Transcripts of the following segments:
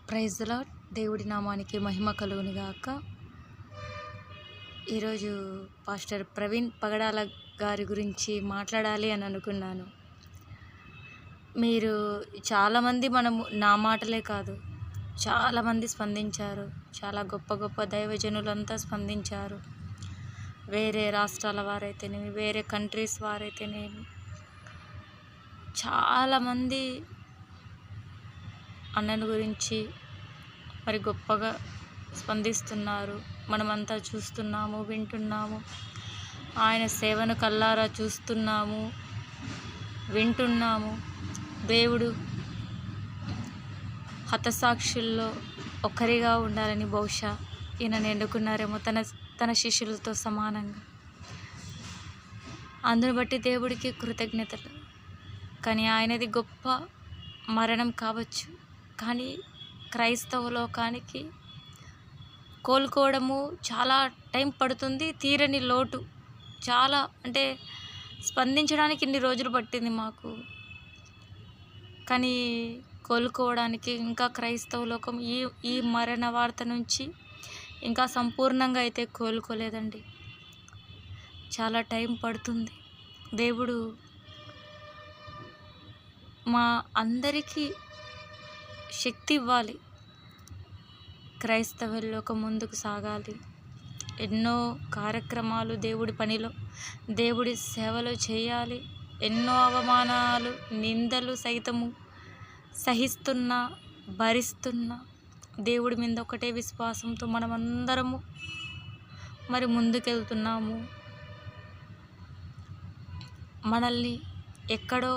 Praise the lord. దేవుడి నామానికి మహిమ కలుగును గాక. ఈరోజు పాస్టర్ ప్రవీణ్ పగడాల గారి గురించి మాట్లాడాలి అని అనుకున్నాను. మీరు చాలామంది నా మాటలే కాదు, చాలామంది స్పందించారు. చాలా గొప్ప గొప్ప దైవజనులంతా స్పందించారు. వేరే రాష్ట్రాల వారైతేనేమి, వేరే కంట్రీస్ వారైతేనేమి, చాలామంది అన్నను గురించి మరి గొప్పగా స్పందిస్తున్నారు. మనమంతా చూస్తున్నాము, వింటున్నాము. ఆయన సేవను కల్లారా చూస్తున్నాము, వింటున్నాము. దేవుడు హతసాక్షుల్లో ఒకరిగా ఉండాలని బహుశా ఈయనను ఎన్నుకున్నారేమో తన శిష్యులతో సమానంగా. అందును బట్టి దేవుడికి కృతజ్ఞతలు. కానీ ఆయనది గొప్ప మరణం కావచ్చు, కానీ క్రైస్తవ లోకానికి కోలుకోవడము చాలా టైం పడుతుంది. తీరని లోటు. చాలా అంటే స్పందించడానికి ఇన్ని రోజులు పట్టింది మాకు, కానీ కోలుకోవడానికి ఇంకా క్రైస్తవ లోకం ఈ మరణ వార్త నుంచి ఇంకా సంపూర్ణంగా అయితే కోలుకోలేదండి. చాలా టైం పడుతుంది. దేవుడు మా అందరికీ శక్తి ఇవ్వాలి. క్రైస్తవ లోకం ముందుకు సాగాలి. ఎన్నో కార్యక్రమాలు దేవుడి పనిలో, దేవుడి సేవలో చేయాలి. ఎన్నో అవమానాలు, నిందలు సైతము సహిస్తున్నా, భరిస్తున్నా దేవుడి మీద ఒకటే విశ్వాసంతో మనమందరము మరి ముందుకెళ్తున్నాము. మనల్ని ఎక్కడో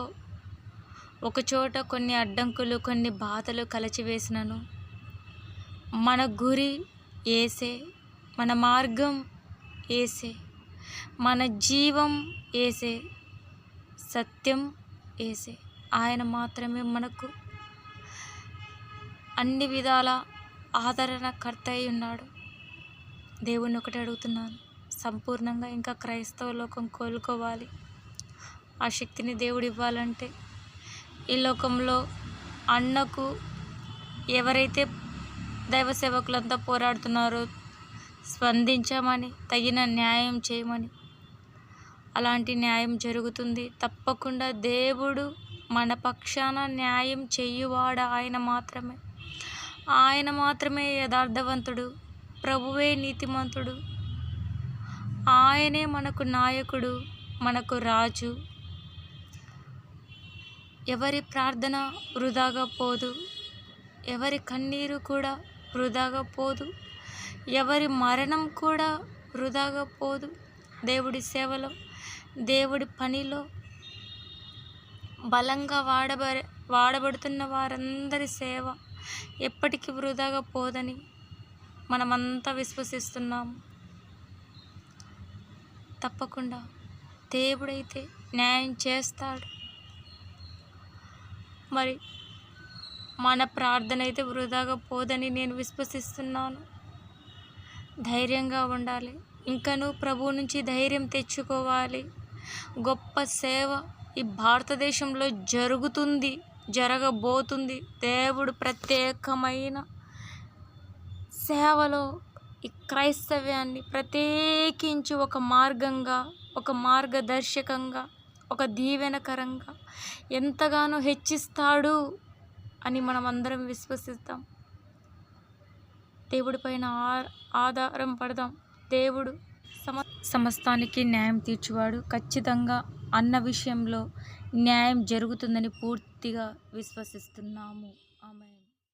ఒకచోట కొన్ని అడ్డంకులు, కొన్ని బాధలు కలచివేసినను మన గురి యేసే, మన మార్గం యేసే, మన జీవం యేసే, సత్యం యేసే. ఆయన మాత్రమే మనకు అన్ని విధాల ఆదరణకర్త అయి ఉన్నాడు. దేవుణ్ణి ఒకటి అడుగుతున్నాను, సంపూర్ణంగా ఇంకా క్రైస్తవ లోకం కోలుకోవాలి. ఆ శక్తిని దేవుడు ఇవ్వాలంటే ఈ లోకంలో అన్నకు ఎవరైతే దైవ సేవకులంతా పోరాడుతున్నారో స్పందించమని, తగిన న్యాయం చేయమని. అలాంటి న్యాయం జరుగుతుంది తప్పకుండా. దేవుడు మన పక్షాన న్యాయం చేయువాడు ఆయన మాత్రమే. ఆయన మాత్రమే యథార్థవంతుడు, ప్రభువే నీతిమంతుడు. ఆయనే మనకు నాయకుడు, మనకు రాజు. ఎవరి ప్రార్థన వృధాగా పోదు, ఎవరి కన్నీరు కూడా వృధాగా పోదు, ఎవరి మరణం కూడా వృధాగా పోదు. దేవుడి సేవలో, దేవుడి పనిలో బలంగా వాడబడుతున్న వారందరి సేవ ఎప్పటికీ వృధాగా పోదని మనమంతా విశ్వసిస్తున్నాము. తప్పకుండా దేవుడైతే న్యాయం చేస్తాడు. మరి మన ప్రార్థన అయితే వృధాగా పోదని నేను విశ్వసిస్తున్నాను. ధైర్యంగా ఉండాలి. ఇంకనూ ప్రభువు నుంచి ధైర్యం తెచ్చుకోవాలి. గొప్ప సేవ ఈ భారతదేశంలో జరగబోతుంది. దేవుడు ప్రత్యేకమైన సేవలో ఈ క్రైస్తవ్యాన్ని ప్రత్యేకించి ఒక మార్గంగా, ఒక మార్గదర్శకంగా, ఒక దీవెనకరంగా ఎంతగానో హెచ్చిస్తాడు అని మనం అందరం విశ్వసిద్దాం. దేవుడి పైన ఆధారం పడదాం. దేవుడు సమస్తానికి న్యాయం తీర్చువాడు. ఖచ్చితంగా అన్న విషయంలో న్యాయం జరుగుతుందని పూర్తిగా విశ్వసిస్తున్నాము. ఆమేన్.